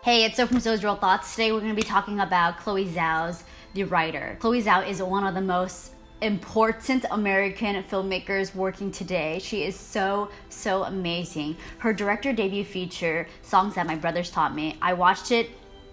Hey, it's So from So's Real Thoughts. Today we're going to be talking about Chloe Zhao's The Rider. Chloe Zhao is one of the most important American filmmakers working today. She is so amazing. Her director debut feature, Songs That My Brothers Taught Me, I watched it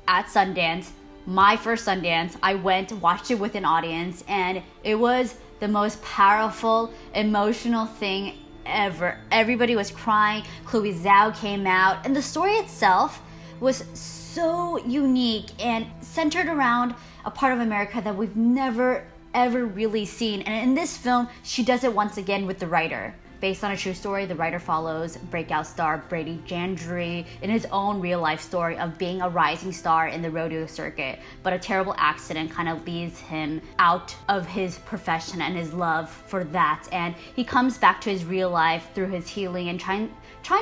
at Sundance, my first Sundance. I went, watched it with an audience, and it was the most powerful, emotional thing ever. Everybody was crying. Chloe Zhao came out, and the story itself was so unique and centered around a part of America that we've never ever really seen. And in this film, she does it once again with The Rider. Based on a true story, The Rider follows breakout star Brady Jandry in his own real-life story of being a rising star in the rodeo circuit, but a terrible accident kind of leads him out of his profession and his love for that, and he comes back to his real life through his healing and trying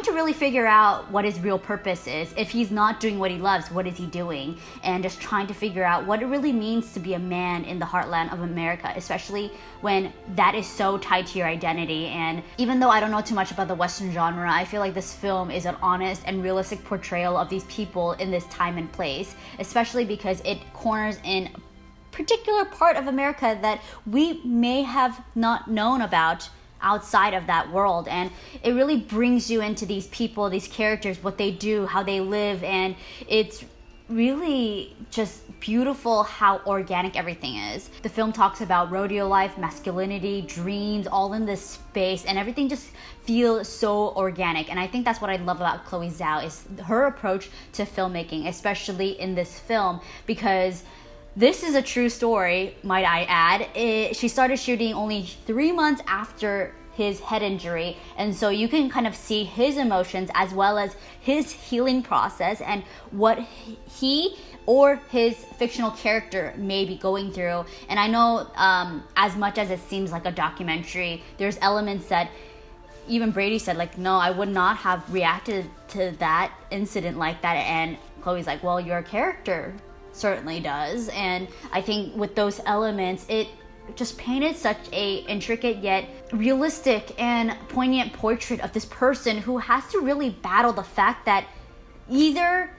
to really figure out what his real purpose is. If he's not doing what he loves, what is he doing? And just trying to figure out what it really means to be a man in the heartland of America, especially when that is so tied to your identity. And even though I don't know too much about the Western genre, I feel like this film is an honest and realistic portrayal of these people in this time and place, especially because it corners in a particular part of America that we may have not known about outside of that world. And it really brings you into these people, these characters, what they do, how they live, and it's really just beautiful how organic everything is. The film talks about rodeo life, masculinity, dreams, all in this space, and everything just feels so organic. And I think that's what I love about Chloe Zhao, is her approach to filmmaking, especially in this film, because this is a true story, might I add. She started shooting only 3 months after his head injury, and so you can kind of see his emotions as well as his healing process and what he or his fictional character may be going through. And I know as much as it seems like a documentary, there's elements that even Brady said, like, no, I would not have reacted to that incident like that. And Chloe's like, well, your character certainly does. And I think with those elements, it just painted such a intricate yet realistic and poignant portrait of this person who has to really battle the fact that either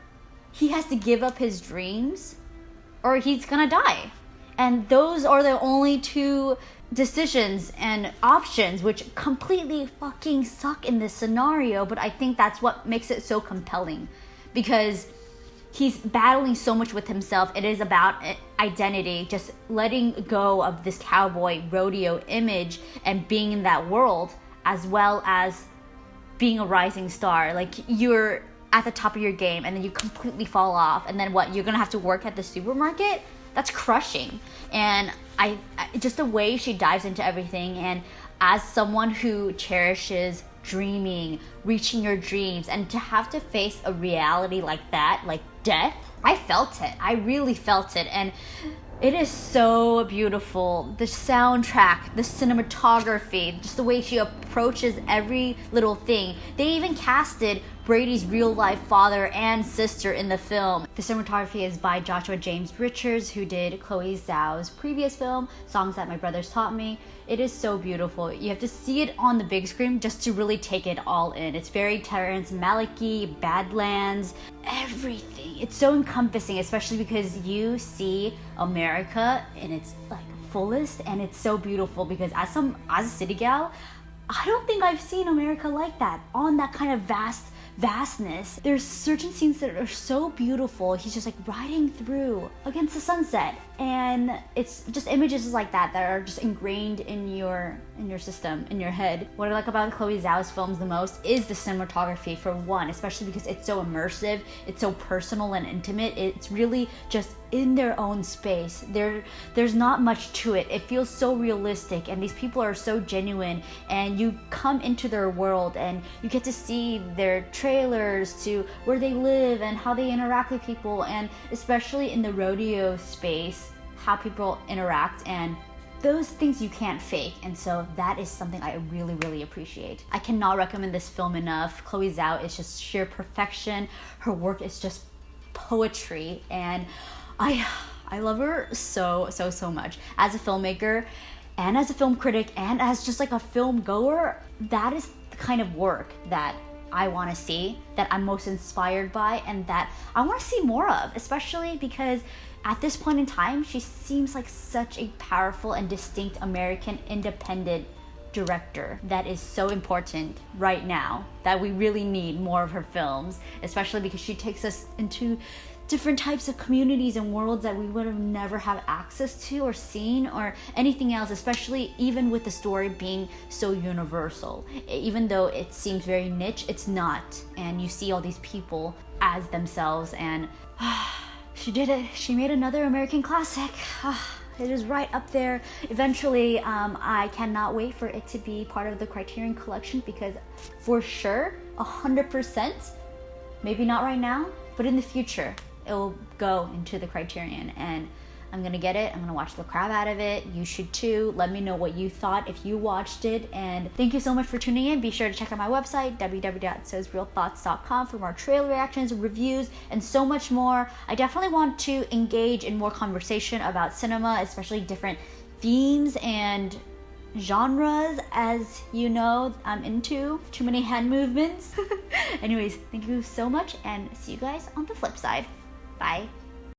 he has to give up his dreams or he's gonna die. And those are the only two decisions and options, which completely fucking suck in this scenario. But I think that's what makes it so compelling, because he's battling so much with himself. It is about identity, just letting go of this cowboy rodeo image and being in that world, as well as being a rising star. Like, you're at the top of your game and then you completely fall off, and then what, you're gonna have to work at the supermarket? That's crushing. And I just the way she dives into everything, and as someone who cherishes dreaming, reaching your dreams, and to have to face a reality like that, like death, I felt it. I really felt it. And it is so beautiful. The soundtrack, the cinematography, just the way she approaches every little thing. They even casted Brady's real life father and sister in the film. The cinematography is by Joshua James Richards, who did Chloe Zhao's previous film, Songs That My Brothers Taught Me. It is so beautiful. You have to see it on the big screen just to really take it all in. It's very Terrence Malick-y, Badlands, everything. It's so encompassing, especially because you see America in its like fullest, and it's so beautiful because as a city gal, I don't think I've seen America like that, on that kind of vastness. There's certain scenes that are so beautiful. He's just like riding through against the sunset, and it's just images like that are just ingrained in your system, in your head. What I like about Chloe Zhao's films the most is the cinematography, for one, especially because it's so immersive, it's so personal and intimate. It's really just in their own space. There's not much to it. It feels so realistic, and these people are so genuine, and you come into their world and you get to see their trailers to where they live and how they interact with people, and especially in the rodeo space, how people interact, and those things you can't fake. And so that is something I really appreciate. I cannot recommend this film enough. Chloe Zhao is just sheer perfection. Her work is just poetry, and I love her so much. As a filmmaker and as a film critic and as just like a film goer, that is the kind of work that I want to see, that I'm most inspired by, and that I want to see more of, especially because at this point in time, she seems like such a powerful and distinct American independent director that is so important right now, that we really need more of her films, especially because she takes us into different types of communities and worlds that we would have never had access to or seen or anything else, especially even with the story being so universal. Even though it seems very niche, it's not. And you see all these people as themselves, and she did it. She made another American classic. It is right up there. Eventually, I cannot wait for it to be part of the Criterion collection, because for sure, 100%, maybe not right now, but in the future, it will go into the Criterion, and I'm gonna get it. I'm gonna watch the crap out of it. You should too. Let me know what you thought if you watched it, and thank you so much for tuning in. Be sure to check out my website, www.sosrealthoughts.com, for more trailer reactions, reviews, and so much more. I definitely want to engage in more conversation about cinema, especially different themes and genres. As you know, I'm into too many hand movements. Anyways, thank you so much, and see you guys on the flip side. Bye.